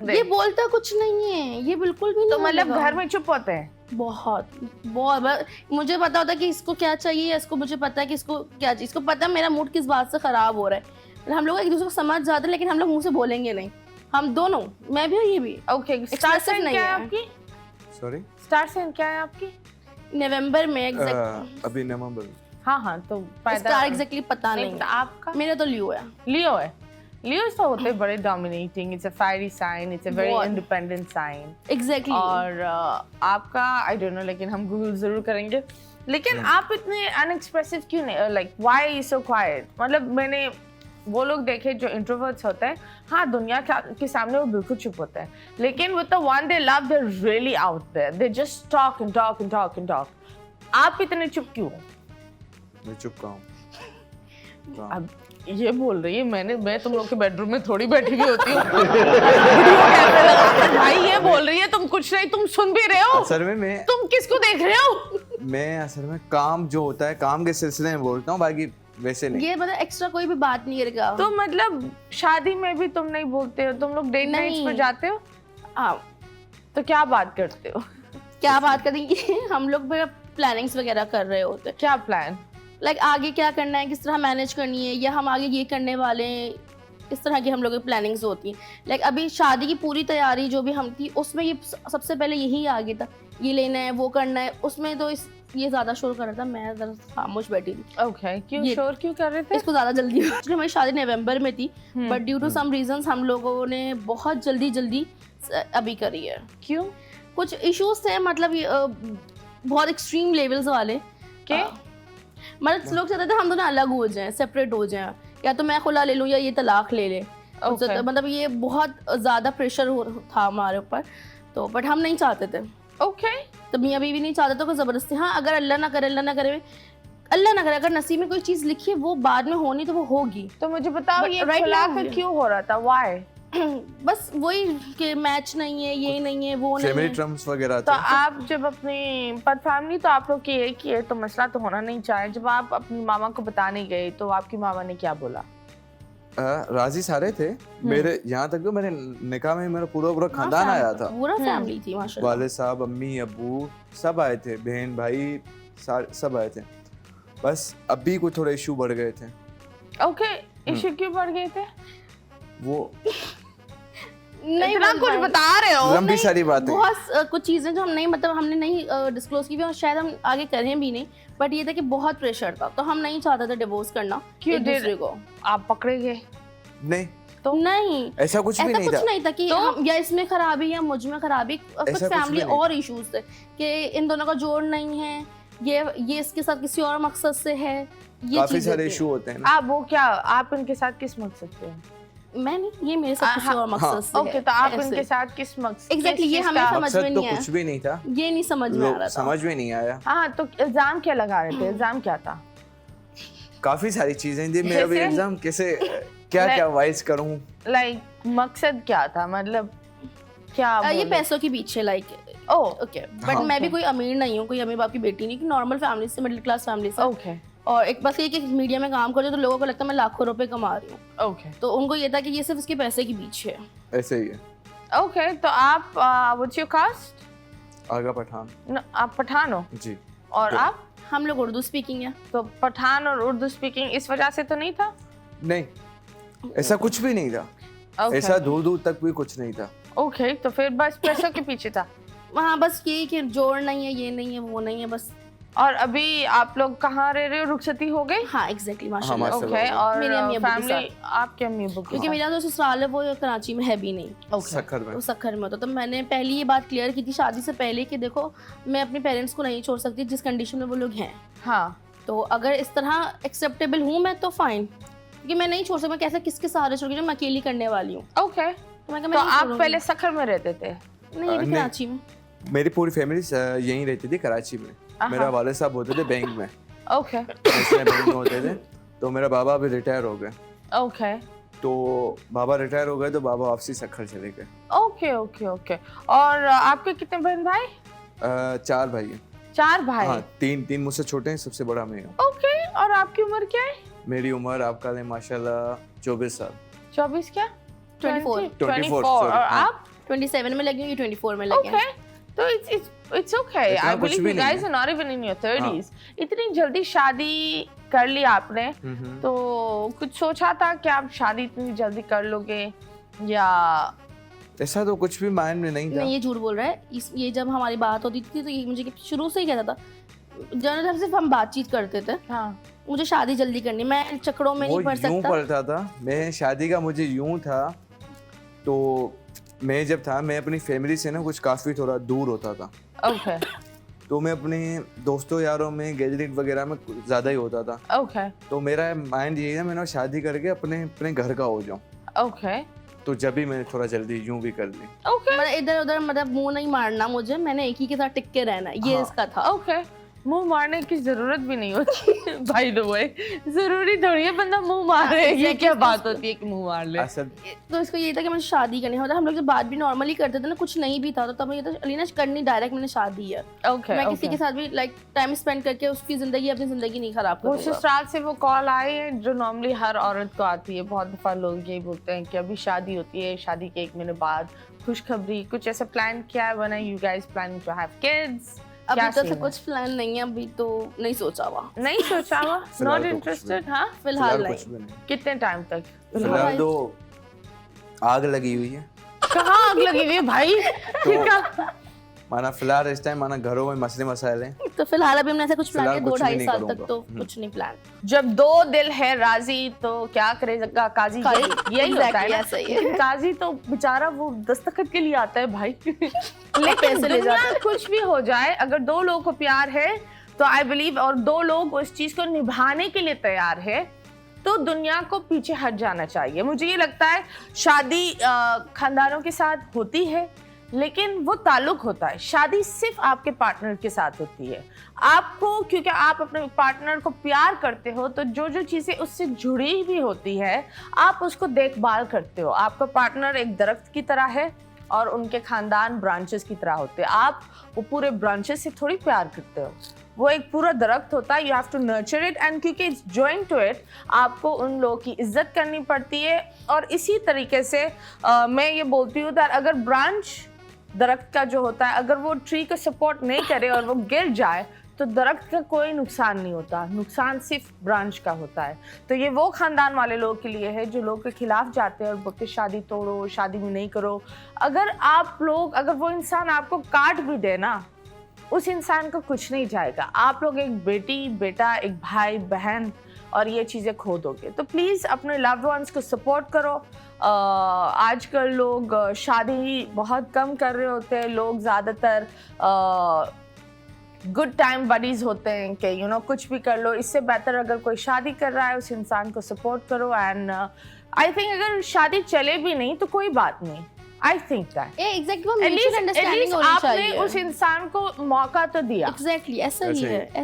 ये बोलता कुछ नहीं है, ये बिल्कुल भी नहीं। तो मतलब बोलेगा। घर में चुप होते हैं? बहुत बहुत मुझे पता होता है कि इसको क्या चाहिए, इसको मुझे पता है कि इसको क्या चाहिए, इसको पता है मेरा मूड किस बात से खराब हो रहा है। हम लोग एक दूसरे को समझ जाते हैं, लेकिन हम लोग मुंह से बोलेंगे नहीं, हम दोनों, मैं भी और ये भी। ओके, स्टार साइन क्या है आपकी? सॉरी, स्टार साइन क्या है आपकी? नवंबर में एग्जैक्ट, अभी नवंबर। हाँ तो स्टार एग्जैक्टली पता नहीं है। आपका? मेरा तो लियो है। लियो है। लियोस तो होते हैं बड़े dominating, it's a fiery sign, it's a very independent sign. Exactly. और आपका आई डोंट नो, लेकिन हम गूगल जरूर करेंगे। लेकिन आप इतने अनएक्सप्रेसिव क्यों नहीं, like why you so quite? मतलब मैंने वो लोग देखे जो इंट्रोवर्ट्स होते हैं, हाँ दुनिया के सामने वो बिल्कुल चुप होते हैं, लेकिन with the one they love they really out there, they just talk and talk and talk and talk. आप इतने चुप क्यों? मैं चुप का हूँ। अब ये बोल रही है, मैं तुम लोग के बेडरूम में थोड़ी बैठी हुई होती हूँ। वीडियो कैमरे लगा कर भाई ये बोल रही है, तुम कुछ नहीं, तुम सुन भी रहे हो? असल में मैं तुम किसको देख रहे हो? मैं असल में काम जो होता है, काम के सिलसिले में बोलता हूँ, बाकी वैसे नहीं। ये मतलब एक्स्ट्रा कोई भी बात नहीं करेगा। तो मतलब शादी में भी तुम नहीं बोलते हो? तुम लोग डेट नाइट्स पर जाते हो? हाँ, तो क्या बात करते हो? क्या बात करेंगे हम लोग प्लानिंग्स वगैरह कर रहे होते हैं। क्या प्लान? लाइक आगे क्या करना है, किस तरह मैनेज करनी है, या हम आगे ये करने वाले हैं, इस तरह की हम लोग की प्लानिंग्स होती हैं। लाइक अभी शादी की पूरी तैयारी जो भी हम थी, उसमें ये सबसे पहले यही आगे था, ये लेना है, वो करना है। उसमें तो ये ज़्यादा शोर कर रहा था, मैं ज़रा खामोश बैठी थी। ओके, क्यों शोर क्यों कर रहे थे? इसको ज़्यादा जल्दी एक्चुअली हमारी शादी नवंबर में थी, but due to some reasons हम लोगों ने बहुत जल्दी अभी करी है। क्यों? कुछ इश्यूज थे, मतलब बहुत एक्सट्रीम लेवल्स वाले के मतलब लोग चाहते थे हम दोनों अलग हो जाएं, सेपरेट हो जाएं, या तो मैं खुला ले लूं या ये तलाक ले ले। Okay. मतलब ये बहुत ज़्यादा प्रेशर था हमारे ऊपर, तो बट हम नहीं चाहते थे। ओके, तो मियाँ बीवी नहीं चाहते थे कोई ज़बरदस्ती। हाँ, अगर अल्लाह ना करे अगर नसीब में कोई चीज़ लिखी है वो बाद में होनी तो वो होगी। तो मुझे बताओ ये right तलाक now- क्यों हो रहा था? व्हाई? बस वही कि मैच नहीं है, ये नहीं है, वो नहीं फैमिली है। ट्रम्प्स वगैरह तो थे। आप जब अपनी पर फैमिली तो आप लोग की एक ही है, तो मसला तो होना नहीं चाहिए। जब आप अपनी मामा को बताने गए तो आपकी मामा ने क्या बोला? राजी सारे थे मेरे, यहाँ तक कि मेरे निकाह में मेरा पूरा खानदान आया था। पूरा फैमिली थी माशाल्लाह। वाले साहब, अम्मी, अब्बू सब आए थे, बहन भाई सब आए थे। बस अभी कुछ थोड़े इशू बढ़ गए थे। ओके, इश्यू क्यों बढ़ गए थे? वो नहीं इतना कुछ बता रहे हो? लंबी सारी बातें। बहुत कुछ चीज़ें जो हम नहीं, मतलब हमने नहीं डिस्क्लोज की भी, और शायद हम आगे करें भी नहीं, बट ये था कि बहुत प्रेशर था, तो हम नहीं चाहते थे डिवोर्स करना एक दूसरे को। आप पकड़े गए? नहीं, तो नहीं, ऐसा कुछ भी नहीं था। नहीं था कि हम या इसमें खराबी या मुझ में खराबी, कुछ ऐसा कुछ फैमिली भी नहीं। और इश्यूज थे कि इन दोनों का जोड़ नहीं है, ये इसके साथ किसी और मकसद से है, ये काफी चीजें सारे थी। इशू होते हैं ना। आप वो क्या, आप इनके साथ किस मकसद से हैं? मैं नहीं, ये मेरे साथ किसी और मकसद से ओके, है। तो आप ऐसे। इनके साथ किस मकसद? एग्जैक्टली, ये हमें समझ मकसद में तो नहीं आया, कुछ भी नहीं था, ये नहीं समझ में आ रहा था। समझ में नहीं आया। हाँ, तो इल्जाम क्या लगा रहे थे? इल्जाम क्या था? काफी सारी चीजें थी। मैं अभी जैसे? एग्जाम कैसे क्या वाइज करूं। लाइक मकसद क्या था? मतलब क्या ये बोले? पैसों के पीछे, लाइक ओह, ओके, बट मैं भी कोई अमीर नहीं हूँ, कोई अमीर बाप की बेटी नहीं, कि नॉर्मल फैमिली से, मिडिल क्लास फैमिली से। ओके, और एक बस ये कि मीडिया में काम करते तो लोगों को लगता है मैं लाखों रुपए कमा रही हूँ, ओके, तो उनको ये था कि ये सिर्फ इसके पैसे के पीछे है। ऐसे ही है। ओके। तो आप व्हाट्स योर कास्ट? आगा पठान। आप पठान हो? जी। और आप? हम लोग उर्दू स्पीकिंग है। तो पठान और उर्दू स्पीकिंग इस वजह से तो नहीं था? नहीं, ऐसा कुछ भी नहीं था। Okay. ऐसा दूर तक भी कुछ नहीं था। ओके, तो फिर बस पैसों के पीछे था। वहाँ बस ये कि जोड़ नहीं है, ये नहीं है, वो नहीं है, बस। और अभी आप लोग कहाँ रह रहे हो? रुखसती हो गई? हाँ एग्जैक्टली, माशाल्लाह। माशाल्लाह। ओके, और मेरी अम्मी अब्बू के फैमिली, आपके अम्मी अब्बू के क्योंकि साथ? मेरा जो ससुराल है वो कराची में है भी नहीं, सखर में। वो सखर में होता। तो मैंने पहले ये बात क्लियर की थी शादी से पहले कि देखो मैं अपने पेरेंट्स को नहीं छोड़ सकती जिस कंडीशन में वो लोग हैं। हाँ, तो अगर इस तरह एक्सेप्टेबल हूँ मैं तो फाइन, क्योंकि मैं नहीं छोड़ सकती। मैं कैसे किसके सहारे छोड़ के, मैं अकेली करने वाली हूँ। ओके। तो मैं तो आप पहले सखर में रहते थे? नहीं, अभी कराची में। मेरी पूरी फैमिली यहीं रहती थी, कराची में। मेरा वाले साहब होते थे बैंक में, ओके, नेशनल बैंक में होते थे। तो मेरा बाबा अभी रिटायर हो गए। ओके, तो बाबा रिटायर हो गए तो बाबा वापसी सखर चले गए। Okay, okay, okay. और आपके कितने बहन भाई? 4 भाई हैं। 4 भाई? हाँ, तीन मुझसे छोटे हैं, सबसे बड़ा मैं हूँ। ओके। और आपकी उम्र क्या है? मेरी उम्र आपका है माशाल्लाह 24 साल। 24 क्या? 24 24 और sorry, हाँ। आप? 27 में लगे हैं, ये 24 में लगे हैं। Okay, तो it's okay. इतना I कुछ believe भी you नहीं guys है। are not even in your 30s. इतनी जल्दी शादी कर ली आपने, तो कुछ सोचा था कि आप शादी इतनी जल्दी कर लोगे या ऐसा तो कुछ भी माइंड में नहीं था। नहीं, ये झूठ बोल रहा है। ये जब हमारी बात होती थी तो ये मुझे शुरू से ही कहता था, जब सिर्फ हम बातचीत करते थे, हाँ मुझे शादी जल्दी करनी, मैं चक्करों में वो नहीं पड़ यूं सकता। पढ़ता था, मैं शादी का मुझे यूं था, तो मैं जब था मैं अपनी फैमिली से ना कुछ काफ़ी थोड़ा दूर होता था, okay तो मैं अपने दोस्तों यारों में गैदरिंग वगैरह में ज़्यादा ही होता था। okay तो मेरा माइंड यही है मैंने शादी करके अपने अपने घर का हो जाऊं, okay तो जब भी मैंने थोड़ा जल्दी यूं भी कर ली। okay मतलब इधर उधर मतलब मुंह नहीं मारना मुझे, मैंने एक ही के साथ टिक के रहना, ये हाँ। इसका था। okay मुंह मारने की जरूरत भी नहीं होती भाई द वे, जरूरी थोड़ी है बंदा मुंह मारे, ये क्या बात होती है कि मुंह मार ले। असल तो इसको ये था कि मुझे शादी करनी होता, हम लोग जब बात भी नॉर्मली करते थे ना, कुछ नहीं भी था तो तब ये था अलीना करनी डायरेक्ट, मैंने शादी है। okay मैं किसी okay के साथ भी लाइक टाइम स्पेंड करके उसकी जिंदगी अपनी जिंदगी नहीं खराब वो करूंगा। ससुराल से वो कॉल आई है जो नॉर्मली हर औरत को आती है। बहुत दफा लोग यही बोलते हैं कि अभी शादी होती है, शादी के 1 महीने बाद खुशखबरी, कुछ ऐसा प्लान किया है? When are you guys planning to have kids? अभी क्या तो scene ऐसा कुछ प्लान नहीं है, अभी तो नहीं सोचा हुआ नहीं सोचा हुआ, फिलहाल नॉट तो कुछ इंटरेस्टेड। हाँ, फिलहाल कुछ नहीं। भी नहीं। कितने टाइम तक? फिलहाल तो आग लगी हुई है, कहाँ आग लगी हुई है भाई? तो क्या? माना फिलहाल इस टाइम माना घरों में मसले मसाइल हैं, तो फिलहाल अभी हमने ऐसा कुछ प्लान फिलहाल किया, कुछ भी 2-2.5 नहीं साल तक करूंगा। तो कुछ नहीं प्लान। जब 2 दिल है राजी तो क्या करेगा काजी? यही होता है Exactly, ना? ऐसा ही है। लेकिन काजी तो बेचारा वो दस्तखत के लिए आता है भाई। लेकिन पैसे ले दुनिया जाता है। कुछ भी हो जाए, अगर 2 लोगों को प्यार है तो आई बिलीव, और 2 लोग उस चीज को निभाने के लिए तैयार है, तो दुनिया को पीछे हट जाना चाहिए। मुझे ये लगता है शादी खानदानों के साथ होती है, लेकिन वो ताल्लुक होता है। शादी सिर्फ आपके पार्टनर के साथ होती है। आपको, क्योंकि आप अपने पार्टनर को प्यार करते हो, तो जो जो चीज़ें उससे जुड़ी भी होती है आप उसको देखभाल करते हो। आपका पार्टनर एक दरख्त की तरह है और उनके खानदान ब्रांचेस की तरह होते हैं। आप वो पूरे ब्रांचेस से थोड़ी प्यार करते हो, वो एक पूरा दरख्त होता है। You have to nurture it, and क्योंकि इट्स जॉइंट टू इट, आपको उन लोगों की इज्जत करनी पड़ती है। और इसी तरीके से मैं ये बोलती हूँ कि अगर ब्रांच दरख्त का जो होता है, अगर वो ट्री को सपोर्ट नहीं करे और वो गिर जाए, तो दरख्त का कोई नुकसान नहीं होता, नुकसान सिर्फ ब्रांच का होता है। तो ये वो खानदान वाले लोगों के लिए है जो लोग के खिलाफ जाते हैं और बोलते शादी तोड़ो, शादी में नहीं करो। अगर वो इंसान आपको काट भी दे ना, उस इंसान को कुछ नहीं जाएगा। आप लोग एक बेटी बेटा, एक भाई बहन और ये चीज़ें खो दोगे। तो प्लीज़ अपने लव्ड वंस को सपोर्ट करो। आजकल लोग शादी बहुत कम कर रहे होते हैं। लोग ज़्यादातर गुड टाइम बडीज होते हैं कि कुछ भी कर लो। इससे बेहतर अगर कोई शादी कर रहा है, उस इंसान को सपोर्ट करो। एंड आई थिंक अगर शादी चले भी नहीं तो कोई बात नहीं। आई थिंक दैट एग्जैक्टली वो at म्यूचुअल least अंडरस्टैंडिंग होनी आपने चाहिए। उस इंसान को मौका तो दिया। एग्जैक्टली ऐसा ही ऐसे ही। है,